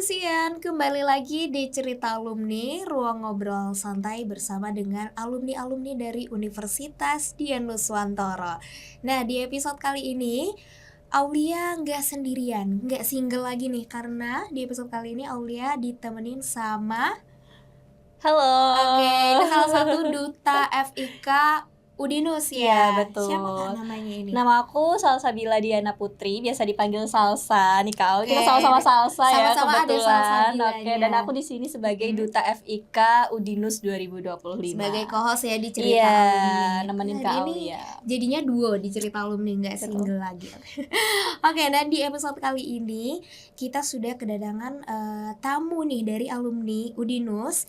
Sian, kembali lagi di Cerita Alumni, ruang ngobrol santai bersama dengan alumni-alumni dari Universitas Dian Nuswantoro. Nah, di episode kali ini Aulia nggak sendirian, nggak single lagi nih, karena di episode kali ini Aulia ditemenin sama Halo. ini salah satu duta FIK Udinus Iya, ya. betul. Siapa Kak namanya ini? Nama aku Salsabila Diana Putri, biasa dipanggil Salsa nih Kak. Kita Oke, sama-sama Salsa ya sama-sama ada kebetulan. Salsabilanya. Oke, dan aku di sini sebagai duta FIK Udinus 2025. Sebagai co-host ya di Cerita Iya, Alumni. nemenin Nah, Kak ini Aulia. jadinya duo di Cerita Alumni, nggak Betul. single lagi. Oke, nah di episode kali ini kita sudah kedatangan tamu nih dari alumni Udinus,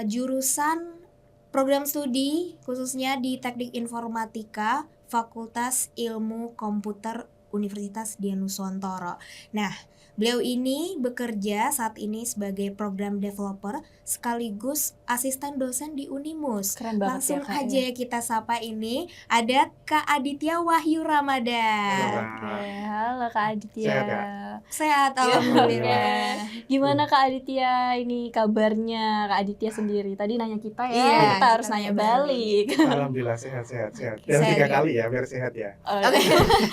jurusan program studi khususnya di Teknik Informatika Fakultas Ilmu Komputer Universitas Dian Nuswantoro. Nah, beliau ini bekerja saat ini sebagai program developer sekaligus asisten dosen di Unimus. Keren banget Langsung ya Kak. aja kita sapa ini ada Kak Aditya Wahyu Ramadan. Oke, halo Kak Aditya. Sehat ya? Sehat, Iya. alhamdulillah. Gimana Kak Aditya ini kabarnya Kak Aditya sendiri? Tadi nanya kita ya, Iya, kita harus kita nanya nanya balik. Alhamdulillah sehat. Dan Sehat 3 ya? kali ya biar sehat ya. Oke,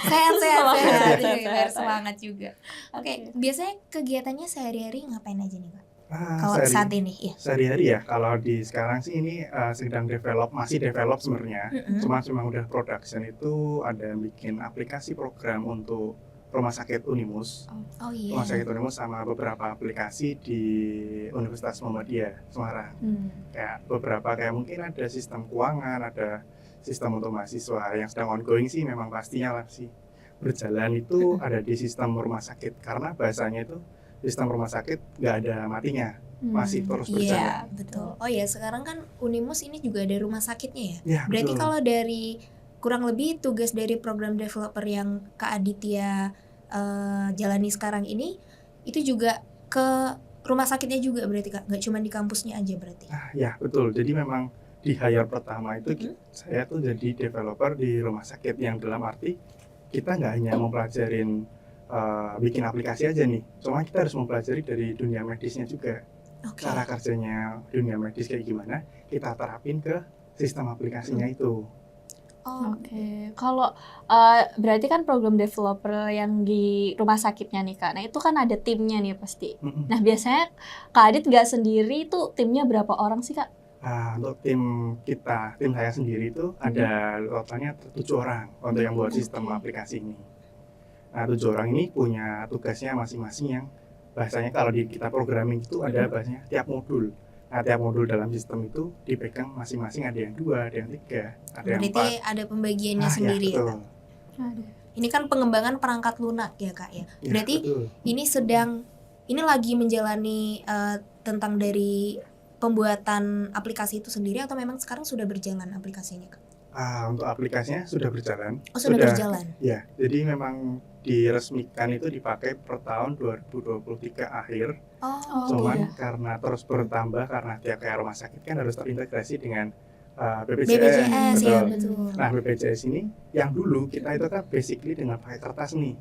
sehat. Semangat. Biar semangat juga. Oke, biasanya kegiatannya sehari-hari ngapain aja nih Kak? Kalau saat ini, ya. Sehari-hari ya, kalau di sekarang sih ini sedang masih develop sebenarnya. Cuma udah production itu ada bikin aplikasi program untuk rumah sakit Unimus. Oh iya. Rumah sakit Unimus sama beberapa aplikasi di Universitas Muhammadiyah Semarang. Kayak mungkin ada sistem keuangan, ada sistem untuk mahasiswa yang sedang ongoing sih memang pastinya lah sih berjalan itu ada di sistem rumah sakit karena bahasanya itu sistem rumah sakit nggak ada matinya, masih terus berjalan. Iya, betul. Oh iya, sekarang kan Unimus ini juga ada rumah sakitnya ya. Ya, Berarti betul. kalau dari kurang lebih tugas dari program developer yang Kak Aditya jalani sekarang ini itu juga ke rumah sakitnya juga berarti Kak, nggak cuma di kampusnya aja berarti. Nah, ya betul. Jadi memang di hire pertama itu saya tuh jadi developer di rumah sakit yang dalam arti kita nggak hanya mempelajarin bikin aplikasi aja nih, cuma kita harus mempelajari dari dunia medisnya juga. Oke. Cara kerjanya dunia medis kayak gimana, kita terapin ke sistem aplikasinya itu. Oh, Oke, kalau berarti kan program developer yang di rumah sakitnya nih Kak, nah itu kan ada timnya nih pasti. Nah biasanya Kak Adit nggak sendiri itu timnya berapa orang sih Kak? Nah, untuk tim saya sendiri itu ada totalnya 7 orang untuk yang buat sistem aplikasi ini. Nah, 7 orang ini punya tugasnya masing-masing yang bahasanya kalau di kita programming itu ada bahasanya tiap modul. Nah, tiap modul dalam sistem itu dipegang masing-masing, ada yang 2, ada yang 3, ada yang 4. berarti ada pembagiannya sendiri ya, betul. Kak? Ini kan pengembangan perangkat lunak ya Kak ya. Ya, Berarti betul. ini lagi menjalani tentang dari pembuatan aplikasi itu sendiri atau memang sekarang sudah berjalan aplikasinya Kak? Untuk aplikasinya sudah berjalan. Oh, sudah berjalan. Ya, jadi memang diresmikan itu dipakai per tahun 2023 akhir. Cuman karena terus bertambah karena tiap kayak rumah sakit kan harus terintegrasi dengan BPJS. ya, Betul. betul. Nah, BPJS ini yang dulu kita itu kan basically dengan pakai kertas nih.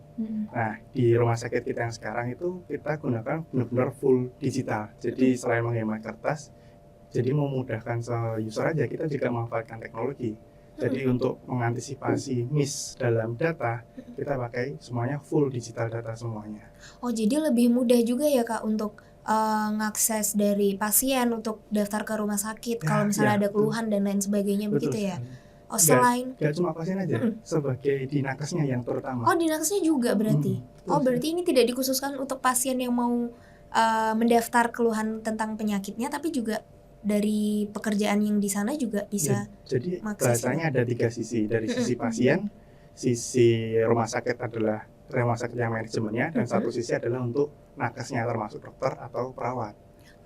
Nah, di rumah sakit kita yang sekarang itu kita gunakan benar-benar full digital. Jadi selain menghemat kertas, jadi memudahkan user aja, kita juga memanfaatkan teknologi. Jadi untuk mengantisipasi miss dalam data, kita pakai semuanya full digital data semuanya. Oh, jadi lebih mudah juga ya Kak untuk ngakses dari pasien untuk daftar ke rumah sakit kalau misalnya ada keluhan dan lain sebagainya. Betul begitu ya. sekali. Oh, selain Gak cuma pasien aja, sebagai dinakesnya yang terutama. Oh, dinakesnya juga berarti. Berarti ini tidak dikhususkan untuk pasien yang mau mendaftar keluhan tentang penyakitnya, tapi juga dari pekerjaan yang di sana juga bisa. Jadi mengakses bahasanya ada 3 sisi. Dari sisi pasien, sisi rumah sakit adalah rumah sakit yang manajemennya, dan satu sisi adalah untuk nakesnya termasuk dokter atau perawat.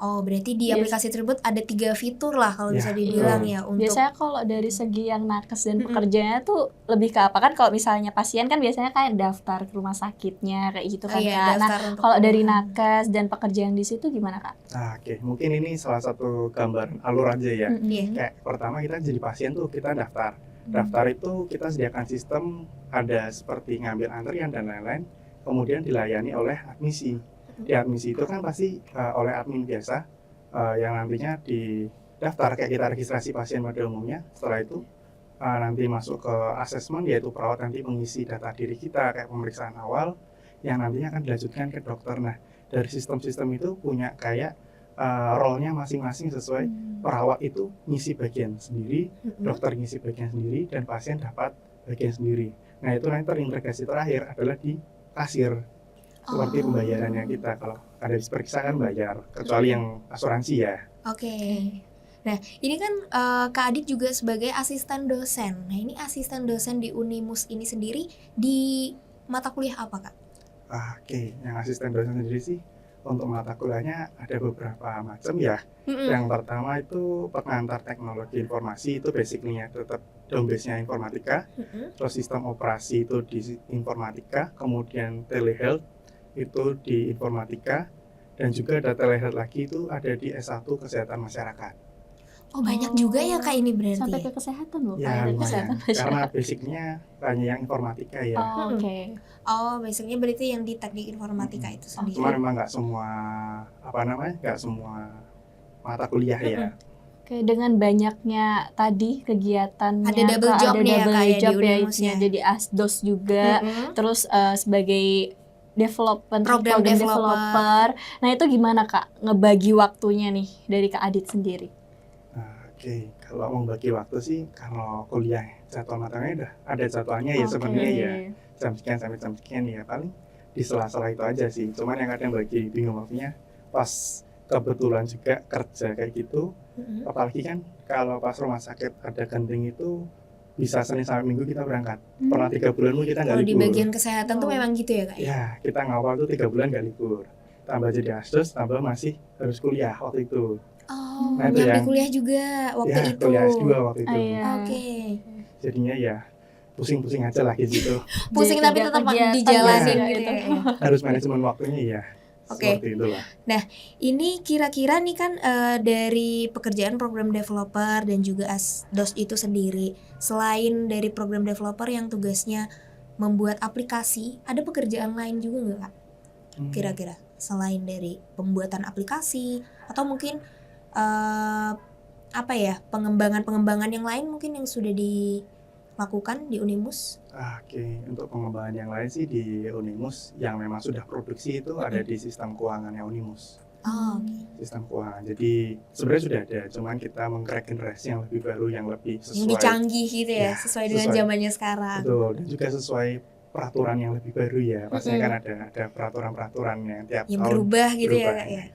Oh, berarti di aplikasi tersebut ada 3 fitur lah kalau bisa dibilang ya untuk. Biasanya kalau dari segi yang nakes dan pekerjaannya tuh lebih ke apa kan? Kalau misalnya pasien kan biasanya kayak daftar ke rumah sakitnya kayak gitu kan Kak. Nah, kalau dari nakes dan pekerjaan di situ gimana Kak? Nah, mungkin ini salah satu gambaran alur aja ya. Kayak pertama kita jadi pasien tuh kita daftar. Daftar itu kita sediakan sistem ada seperti ngambil antrian dan lain-lain, kemudian dilayani oleh admisi. Di admisi itu kan pasti oleh admin biasa yang nantinya di daftar kayak kita registrasi pasien pada umumnya. Setelah itu nanti masuk ke asesmen, yaitu perawat nanti mengisi data diri kita kayak pemeriksaan awal yang nantinya akan dilanjutkan ke dokter. Nah, dari sistem-sistem itu punya kayak role-nya masing-masing sesuai. Perawat itu ngisi bagian sendiri, dokter ngisi bagian sendiri, dan pasien dapat bagian sendiri. Nah, itu nanti terintegrasi terakhir adalah di kasir. Seperti pembayarannya kita, kalau ada diperiksa kan bayar, kecuali yang asuransi ya. Oke. Nah, ini kan Kak Adit juga sebagai asisten dosen. Nah, ini asisten dosen di Unimus ini sendiri di mata kuliah apa, Kak? Oke, yang asisten dosen sendiri sih untuk mata kuliahnya ada beberapa macam ya. Yang pertama itu pengantar teknologi informasi, itu basicnya tetap home base-nya informatika. Terus sistem operasi itu di informatika, kemudian telehealth itu di informatika, dan juga ada telehealth lagi itu ada di S1 kesehatan masyarakat. Oh, banyak juga ya Kak ini berarti. Sampai ke kesehatan loh, Ya, kayak lumayan. kesehatan Karena masyarakat. basicnya hanya yang informatika ya. Oke. Oh, basicnya berarti yang di teknik informatika itu sendiri. Cuma memang nggak semua nggak semua mata kuliah ya. Oke, dengan banyaknya tadi kegiatannya, Ada double Kak, job ada nih ya, double Kak, ya, di job ya, Unimus itu ya. jadi asdos juga, terus sebagai Program developer. Nah, itu gimana Kak ngebagi waktunya nih dari Kak Adit sendiri? Oke, kalau membagi waktu sih, kalau kuliah jadwal matangnya udah ada jadwalnya ya, sebenarnya ya jam sekian sampai jam sekian ya, paling di sela-sela itu aja sih. Cuman yang kadang bagi bingung waktunya pas kebetulan juga kerja kayak gitu, apalagi kan kalau pas rumah sakit ada gandeng itu bisa Senin sampai Minggu kita berangkat. Pernah 3 bulan pun kita nggak Kalau libur. di bagian kesehatan tuh memang gitu ya Kak? Ya, kita ngawal tuh 3 bulan nggak libur. Tambah jadi asdos, tambah masih harus kuliah waktu itu. Oh, Nah, itu nyambi yang- kuliah juga waktu Ya, itu. kuliah S2 waktu itu. Iya. Oke. Jadinya ya pusing-pusing aja lah gitu. Pusing Jadi tapi tetap kegiatan dijalanin ya, gitu itu. ya. Harus manajemen waktunya ya. Oke. Seperti itulah. Ini kira-kira nih kan dari pekerjaan program developer dan juga asdos itu sendiri, selain dari program developer yang tugasnya membuat aplikasi, ada pekerjaan lain juga nggak Kak? Kira-kira selain dari pembuatan aplikasi atau mungkin pengembangan yang lain mungkin yang sudah dilakukan di Unimus? Oke, untuk pengembangan yang lain sih di Unimus yang memang sudah produksi itu ada di sistem keuangannya Unimus. Oh, Sistem keuangan. Jadi sebenarnya sudah ada, cuman kita meng-crack generasi yang lebih baru, yang lebih yang sesuai. lebih canggih gitu ya, Ya, sesuai dengan sesuai. zamannya sekarang. Betul, dan juga sesuai peraturan yang lebih baru ya. Pastinya kan ada peraturan-peraturan yang tiap Yang tahun berubah gitu ya berubah. Kak ya.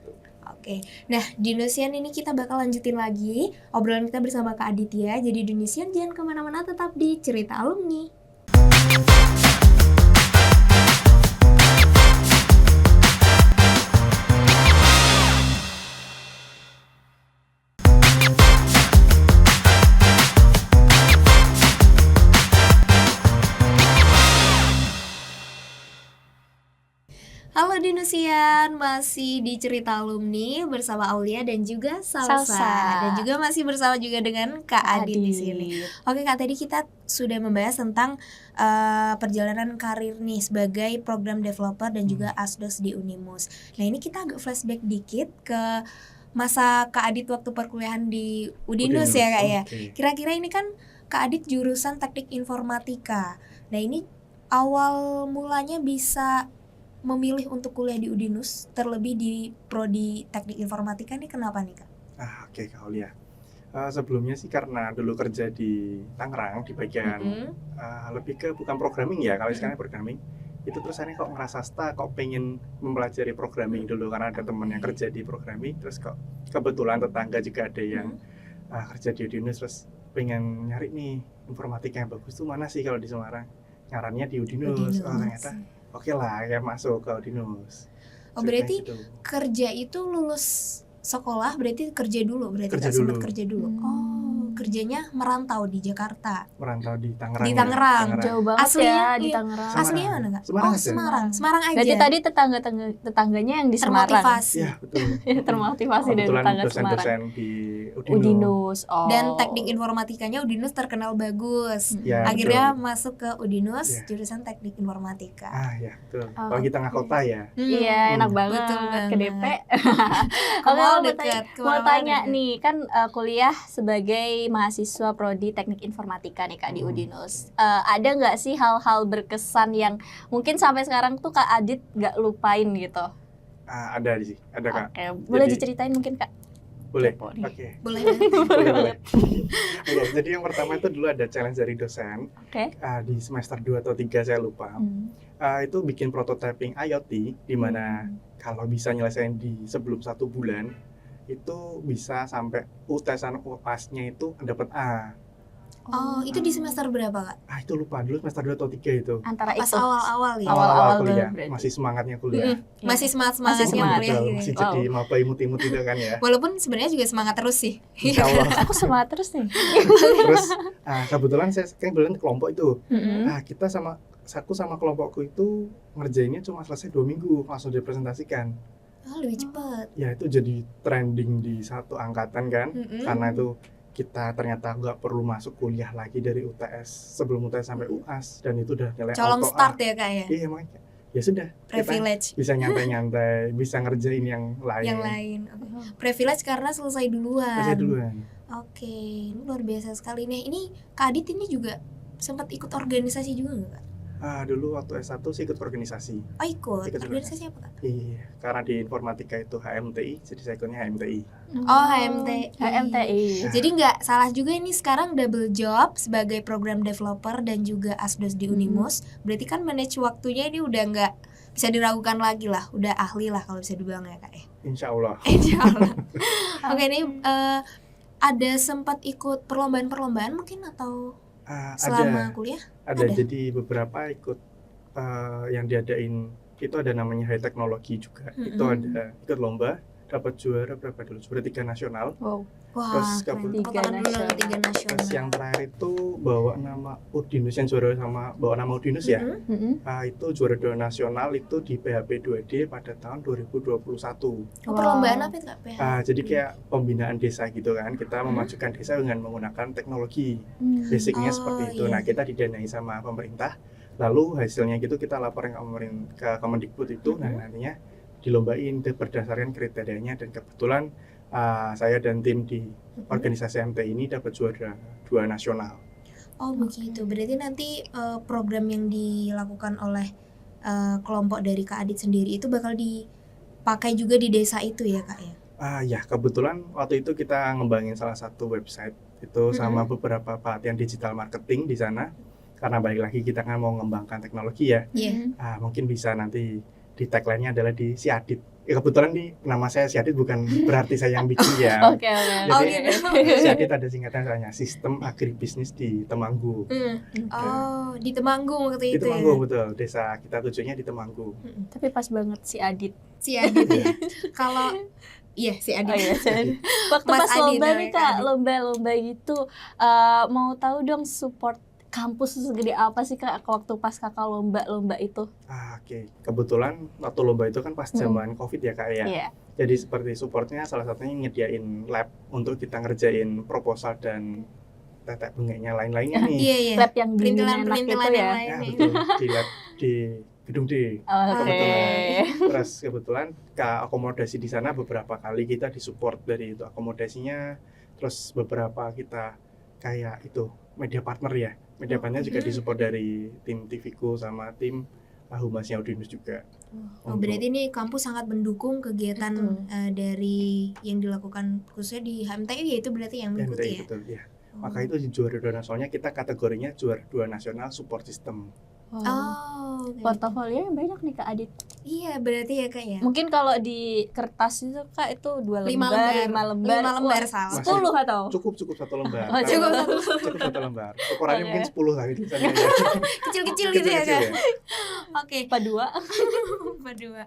Oke, nah di Indonesian ini kita bakal lanjutin lagi obrolan kita bersama Kak Aditya. Jadi di Indonesian jangan kemana-mana, tetap di Cerita Alumni. Halo Dinusian, masih di Cerita Alumni bersama Aulia dan juga Salsa. Salsa. Dan juga masih bersama juga dengan Kak Adit di sini. Oke Kak, tadi kita sudah membahas tentang perjalanan karir nih sebagai program developer dan juga asdos di Unimus. Nah ini kita agak flashback dikit ke masa Kak Adit waktu perkuliahan di Udinus ya Kak ya. Oke. Kira-kira ini kan Kak Adit jurusan teknik informatika. Nah ini awal mulanya bisa memilih untuk kuliah di Udinus, terlebih di prodi teknik informatika nih kenapa nih Kak? Oke, Kak Aulia. Sebelumnya sih karena dulu kerja di Tangerang di bagian lebih ke bukan programming ya, kalau sekarang programming itu terus saya kok ngerasa stuck, kok pengen mempelajari programming dulu karena ada teman yang kerja di programming, terus kok kebetulan tetangga juga ada yang kerja di Udinus, terus pengen nyari nih informatika yang bagus tuh mana sih kalau di Semarang, nyarannya di Udinus. Oh ternyata oke lah ya masuk ke Udinus. Oh berarti gitu. kerja itu lulus sekolah berarti kerja dulu berarti Kerja Kak sempat dulu. kerja dulu. Oh kerjanya merantau di Jakarta. Merantau di Tangerang. Di Tangerang. Jauh banget Aslinya, ya di iya. Tangerang. Semarang. Aslinya mana Kak? Semarang Oh, aja. Semarang aja. Berarti tadi tetangganya yang di Semarang. termotivasi. Iya, betul. Termotivasi dari Kebetulan tetangga Semarang. dosen-dosen di Udinus. Udinus. Oh. Dan teknik informatikanya Udinus terkenal bagus. Ya, Akhirnya betul. masuk ke Udinus Iya. jurusan teknik informatika. Ya, betul. Oh, Kalau di tengah oke. kota ya. Iya, enak banget. Betul Ke DP. Ke Oke, mall mau deket, mau kemana-mana tanya deket. nih, kan kuliah sebagai mahasiswa prodi teknik informatika nih Kak di Hmm. Udinus. Ada nggak sih hal-hal berkesan yang mungkin sampai sekarang tuh Kak Adit nggak lupain gitu? Ada sih, ada Kak. Oke, boleh Jadi- diceritain mungkin Kak? Boleh. Kepo nih. Oke. Boleh banget. Boleh. Oke, jadi yang pertama itu dulu ada challenge dari dosen Oke. di semester 2 atau 3 saya lupa. Itu bikin prototyping IoT di mana kalau bisa nyelesain di sebelum 1 bulan itu bisa sampai UTS-an UAS-nya itu dapat A. Oh, itu di semester berapa Kak? Itu lupa dulu semester 2 atau 3 itu. Antara Pas itu. awal-awal ya. Awal-awal kuliah, berarti. masih semangatnya kuliah. Masih Masih semangat-semangatnya semangat, kuliah Betul, gitu. masih Wow. jadi maba imut-imut itu kan ya. Walaupun sebenarnya juga semangat terus sih. Insya Allah. Aku semangat terus nih. Terus kebetulan saya kan kebetulan kelompok itu. Mm-mm. Kita aku sama kelompokku itu ngerjainnya cuma selesai 2 minggu langsung dipresentasikan. Oh, lebih cepat. Ya itu jadi trending di satu angkatan kan. Karena itu kita ternyata nggak perlu masuk kuliah lagi dari UTS sebelum UTS sampai UAS dan itu udah nilai Colong auto A. start ya Kak ya. Iya makanya. Ya sudah. Kita Privilege bisa nyantai-nyantai, bisa ngerjain yang lain. yang lain. Oke. Privilege karena selesai duluan. Selesai duluan. Oke, ini luar biasa sekali nih. Ini Kak Adit ini juga sempat ikut organisasi juga nggak Kak? Dulu waktu S1 sih ikut organisasi. Oh ikut. Ikut Organisasi apa Kak? Iya, karena di informatika itu HMTI, jadi saya ikutnya HMTI. Oh, HMTI. HMTI. Jadi nggak salah juga ini sekarang double job sebagai program developer dan juga asdos di Unimus. Berarti kan manage waktunya ini udah nggak bisa diragukan lagi lah, udah ahli lah kalau bisa dibilang ya Kak ya. Insya Allah. Insya Allah. Oke, ini ada sempat ikut perlombaan-perlombaan mungkin atau selama kuliah? Ada, Ada? jadi beberapa ikut yang diadain itu ada namanya high teknologi juga. Itu ada ikut lomba, dapat juara berapa dulu? Juara 3 nasional. Wow. Wah, Terus keren. tiga Tepuk tangan dulu nasional. 3 nasional. Terus yang terakhir itu bawa nama Udinus, yang juara sama bawa nama Udinus ya. Mm-mm. Mm-mm. Itu juara 2 nasional itu di PHP 2D pada tahun 2021. Oh, perlombaan apa itu Kak? PH? Jadi kayak pembinaan desa gitu kan. Kita memajukan desa dengan menggunakan teknologi. Basicnya Oh, seperti itu. iya. Nah, kita didanai sama pemerintah. Lalu hasilnya gitu kita laporin ke Kemendikbud itu. Nah, nantinya dilombain berdasarkan kriterianya dan kebetulan saya dan tim di organisasi MT ini dapat juara 2 nasional. Oh begitu, berarti nanti program yang dilakukan oleh kelompok dari Kak Adit sendiri itu bakal dipakai juga di desa itu ya Kak ya? Ya kebetulan waktu itu kita ngembangin salah satu website itu sama beberapa pelatihan digital marketing di sana. Karena balik lagi kita kan mau mengembangkan teknologi ya. Iya. Mungkin bisa nanti di tagline-nya adalah di Si Adit. Kebetulan nih nama saya Si Adit bukan berarti saya yang bikin ya. Oke. Oh Jadi gitu. Si Adit ada singkatan soalnya Sistem Agribisnis di Temanggung. Oh di Temanggung waktu Di itu Temanggung ya? betul, desa kita tujuannya di Temanggung. Tapi pas banget si Adit. Si Adit Iya. ya. Kalau iya si Adit. Oh iya, waktu Mas pas Adit, lomba namanya nih Kak Kak, Adit. lomba-lomba gitu, mau tahu dong support kampus segede apa sih Kak waktu pas Kakak lomba itu? Oke. Kebetulan waktu lomba itu kan pas zaman Covid ya Kak ya. Iya. Jadi seperti supportnya salah satunya nyediain lab untuk kita ngerjain proposal dan tetek bengeknya lain-lainnya nih. Iya iya. Lab yang dingin enak gitu Perintilan-perintilan yang ya. lain Ya nih. betul, di lab di gedung D. Oke. Kebetulan. Terus kebetulan ke akomodasi di sana beberapa kali kita disupport dari itu akomodasinya. Terus beberapa kita kayak itu media partner ya. Media partner juga disupport dari tim TVku sama tim Humasnya Udinus juga. Oh, berarti ini kampus sangat mendukung kegiatan Betul. dari yang dilakukan khususnya di HMTI ya itu berarti yang mengikuti ya. Betul ya. Maka itu juara 2 nasionalnya kita kategorinya juara 2 nasional support system. Oh, oke. Portofolio yang banyak nih Kak Adit. Iya berarti ya Kak ya. Mungkin kalau di kertas itu Kak itu 2 5 lembar, lembar. 5 lembar. 5 lembar Wah, salah. 10 atau? Cukup 1 lembar. Oh, Cukup Kalau- 1 cukup 1 lembar. Ukurannya Oke. mungkin 10 lah tulisannya ya. kecil-kecil gitu ya Kecil-kecil Kak. Oke. Apa 2? Berdua.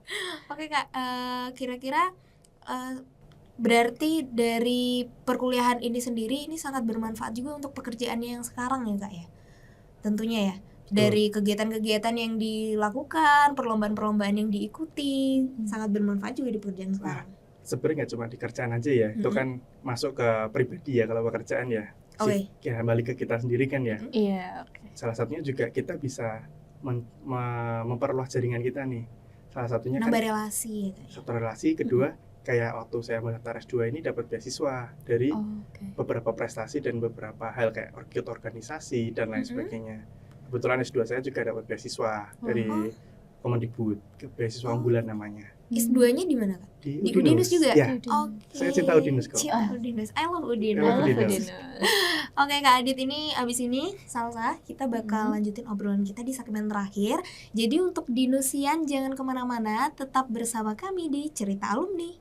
Oke Kak, kira-kira berarti dari perkuliahan ini sendiri ini sangat bermanfaat juga untuk pekerjaannya yang sekarang ya Kak ya. Tentunya ya. Dari kegiatan-kegiatan yang dilakukan, perlombaan-perlombaan yang diikuti, sangat bermanfaat juga di pekerjaan sekarang. Sebenarnya nggak cuma di kerjaan aja ya, itu kan masuk ke pribadi ya kalau pekerjaan ya. Oke. Ya balik ke kita sendiri kan ya. Iya, oke. Salah satunya juga kita bisa memperluas jaringan kita nih. Salah satunya kan Nambah relasi ya Kak. satu relasi, kedua kayak waktu saya mendaftar S2 ini dapat beasiswa dari beberapa prestasi dan beberapa hal kayak ikut organisasi dan lain sebagainya. Kebetulan S2 saya juga dapat beasiswa dari Kemendikbud, beasiswa unggulan namanya. S2-nya di mana Kak? Di Udinus juga? Ya, Oke. saya cinta Udinus kok. Cinta Udinus. I love Udinus. I love Udinus. Oke Kak Adit, ini abis ini Salsa kita bakal lanjutin obrolan kita di segmen terakhir. Jadi untuk Dinusian jangan kemana-mana, tetap bersama kami di Cerita Alumni.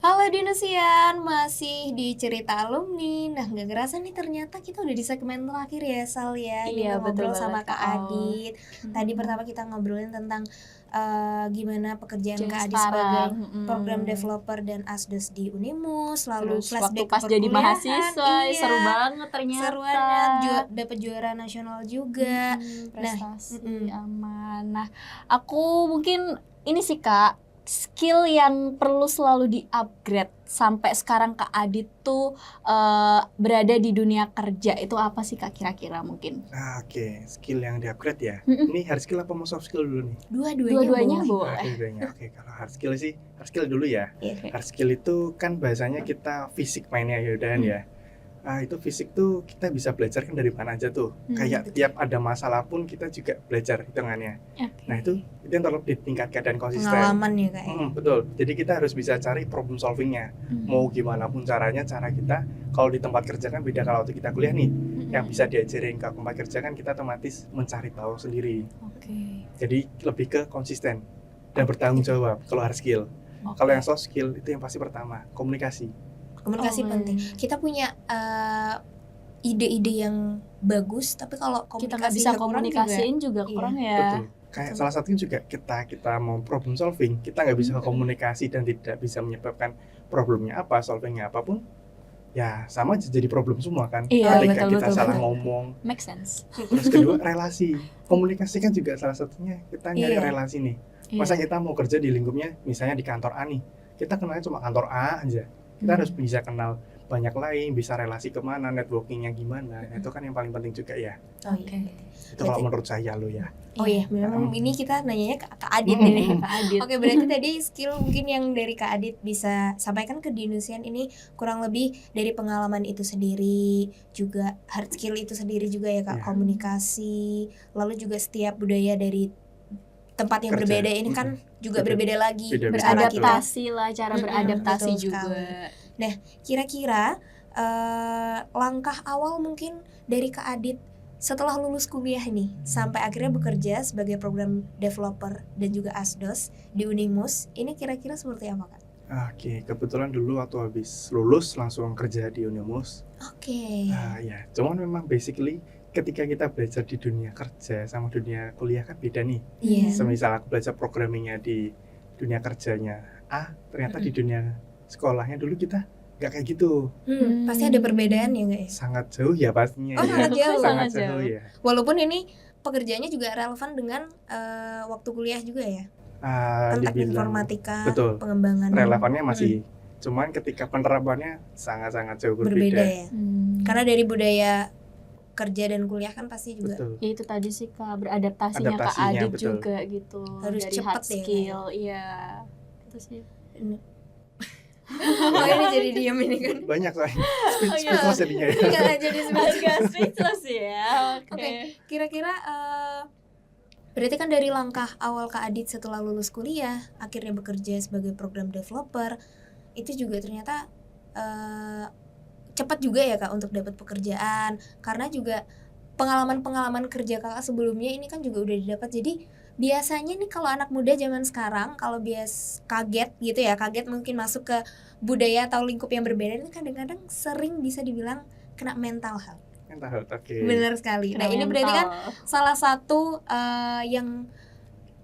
Halo Dinusian, masih di Cerita Alumni. Nah, gak kerasa nih ternyata kita udah di segmen terakhir ya Sal ya. Ini Iya, betul ngobrol sama banget, Kak Kak. Adit. Tadi pertama kita ngobrolin tentang gimana pekerjaan Jadi Kak Adit sekarang, sebagai program developer dan asdos di Unimus. Lalu Terus waktu flashback pas jadi perkuliahan. mahasiswa, Iya, seru banget ternyata. seru banget, dapat juara nasional juga. Prestasi mm-mm. aman. Nah, aku mungkin ini sih Kak, skill yang perlu selalu di-upgrade sampai sekarang Kak Adit tuh berada di dunia kerja itu apa sih Kak kira-kira mungkin? Oke, skill yang di-upgrade ya. Mm-mm. Ini hard skill apa mau soft skill dulu nih? Dua-duanya boleh. boleh. Dua-duanya. Oke, kalau hard skill sih, hard skill dulu ya. Iya. Hard skill itu kan bahasanya kita fisik mainnya ya udahan ya. Itu fisik tuh kita bisa belajar kan dari mana aja tuh. Kayak tiap ada masalah pun kita juga belajar hitungannya. Oke. Nah itu yang perlu ditingkatkan dan konsisten. Pengalaman ya Kak. Betul. Jadi kita harus bisa cari problem solvingnya. Mau gimana pun caranya, cara kita. Kalau di tempat kerja kan beda kalau waktu kita kuliah nih. Yang bisa diajarin ke tempat kerja kan kita otomatis mencari tahu sendiri. Oke. Jadi lebih ke konsisten dan bertanggung jawab kalau hard skill. Kalau yang soft skill itu yang pasti pertama komunikasi. Komunikasi penting. Kita punya ide-ide yang bagus, tapi kalau Kita nggak komunikasi bisa kurang komunikasiin juga Iya. kurang ya. Betul. Kayak salah satunya juga kita mau problem solving, kita nggak bisa komunikasi dan tidak bisa menyebabkan problemnya apa, solvingnya apapun, ya sama aja jadi problem semua kan. Iya, Ketika betul, kita betul, salah betul. ngomong. Make sense. Terus kedua relasi, komunikasi kan juga salah satunya kita nyari Iya. relasi nih. Masa kita mau kerja di lingkupnya, misalnya di kantor A nih, kita kenalnya cuma kantor A aja. Kita harus bisa kenal banyak lain, bisa relasi kemana, networkingnya gimana. Nah, itu kan yang paling penting juga ya. Oke. Itu kalau menurut saya lo ya. Oh iya, memang ini kita nanyanya ke Kak Adit ini. Kak Adit. Oke, berarti tadi skill mungkin yang dari Kak Adit bisa sampaikan ke Dinusian ini kurang lebih dari pengalaman itu sendiri, juga hard skill itu sendiri juga ya Kak, Iya. komunikasi, lalu juga setiap budaya dari tempat yang Kerja. berbeda ini kan juga berbeda lagi Beda-beda. cara kita. Beradaptasi lah, cara beradaptasi betul juga. sekali. Kira-kira langkah awal mungkin dari Kak Adit setelah lulus kuliah nih sampai akhirnya bekerja sebagai program developer dan juga asdos di Unimus, ini kira-kira seperti apa Kak? Oke, kebetulan dulu waktu habis lulus langsung kerja di Unimus. Oke. Ya, cuman memang basically ketika kita belajar di dunia kerja sama dunia kuliah kan beda nih. Iya. Semisal aku belajar programmingnya di dunia kerjanya ternyata di dunia sekolahnya dulu kita nggak kayak gitu. Pasti ada perbedaan ya guys. Sangat jauh ya pastinya. Oh, ya. sangat jauh. Sangat Sangat jauh jauh. ya. Walaupun ini pekerjaannya juga relevan dengan waktu kuliah juga ya. Kan teknik Dibilang informatika, betul. pengembangan Relevannya masih, cuman ketika penerapannya sangat-sangat jauh berbeda berbeda. ya. Karena dari budaya kerja dan kuliah kan pasti juga Betul. Ya itu tadi sih Kak, beradaptasinya Kak Adaptasinya, Adit betul. juga gitu. Harus dari cepet hard ya, skill, iya. Itu sih. Oh ini jadi diem ini kan. Banyak soalnya. iya. Speechless jadinya ya. Enggak jadi Agak speechless ya. Oke, kira-kira berarti kan dari langkah awal Kak Adit setelah lulus kuliah, akhirnya bekerja sebagai program developer, itu juga ternyata cepat juga ya Kak untuk dapat pekerjaan, karena juga pengalaman-pengalaman kerja Kakak sebelumnya ini kan juga udah didapat, jadi biasanya nih kalau anak muda zaman sekarang kalau kaget gitu ya, kaget mungkin masuk ke budaya atau lingkup yang berbeda, ini kadang-kadang sering bisa dibilang kena mental health. Mental health, oke. Benar sekali. Nah, ini berarti kan salah satu yang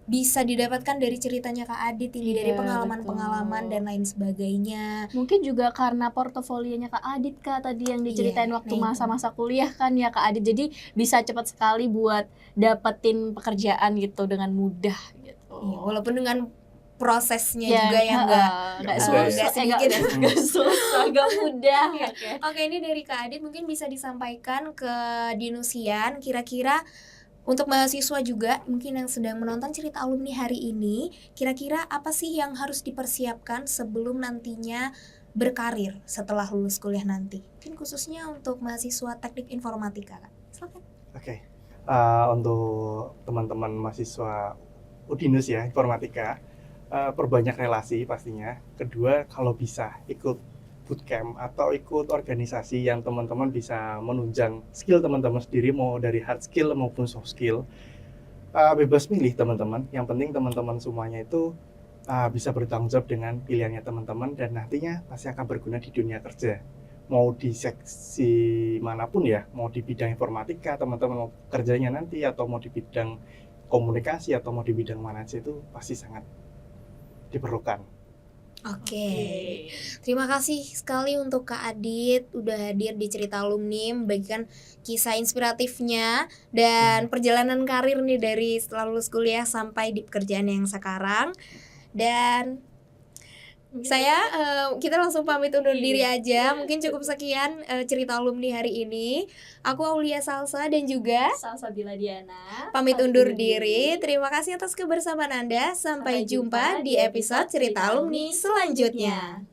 bisa didapatkan dari ceritanya Kak Adit ini, Iya, dari pengalaman-pengalaman betul. dan lain sebagainya. Mungkin juga karena portofolionya Kak Adit Kak tadi yang diceritain Iya, waktu nah itu. masa-masa kuliah kan ya Kak Adit. Jadi bisa cepat sekali buat dapetin pekerjaan gitu dengan mudah gitu. Iya, walaupun dengan prosesnya Ya, juga yang nggak nggak susah, mudah ya. sedikit. nggak susah, nggak mudah. Oke. Oke, ini dari Kak Adit mungkin bisa disampaikan ke Dinusian, kira-kira untuk mahasiswa juga mungkin yang sedang menonton cerita alumni hari ini, kira-kira apa sih yang harus dipersiapkan sebelum nantinya berkarir setelah lulus kuliah nanti? Mungkin khususnya untuk mahasiswa teknik informatika, Kak. Silakan. Oke. Untuk teman-teman mahasiswa Udinus ya, informatika, perbanyak relasi pastinya. Kedua, kalau bisa ikut bootcamp atau ikut organisasi yang teman-teman bisa menunjang skill teman-teman sendiri, mau dari hard skill maupun soft skill. Bebas milih teman-teman, yang penting teman-teman semuanya itu bisa bertanggung jawab dengan pilihannya teman-teman dan nantinya pasti akan berguna di dunia kerja. Mau di seksi manapun ya, mau di bidang informatika teman-teman mau kerjanya nanti, atau mau di bidang komunikasi, atau mau di bidang mana aja, itu pasti sangat diperlukan. Oke. Terima kasih sekali untuk Kak Adit udah hadir di cerita alumni, membagikan kisah inspiratifnya dan perjalanan karir nih dari setelah lulus kuliah sampai di pekerjaan yang sekarang. Dan kita langsung pamit undur diri aja. Mungkin cukup sekian cerita alumni hari ini. Aku Aulia Salsa dan juga Salsabila Diana pamit undur diri. Terima kasih atas kebersamaan Anda. Sampai jumpa di episode cerita alumni selanjutnya.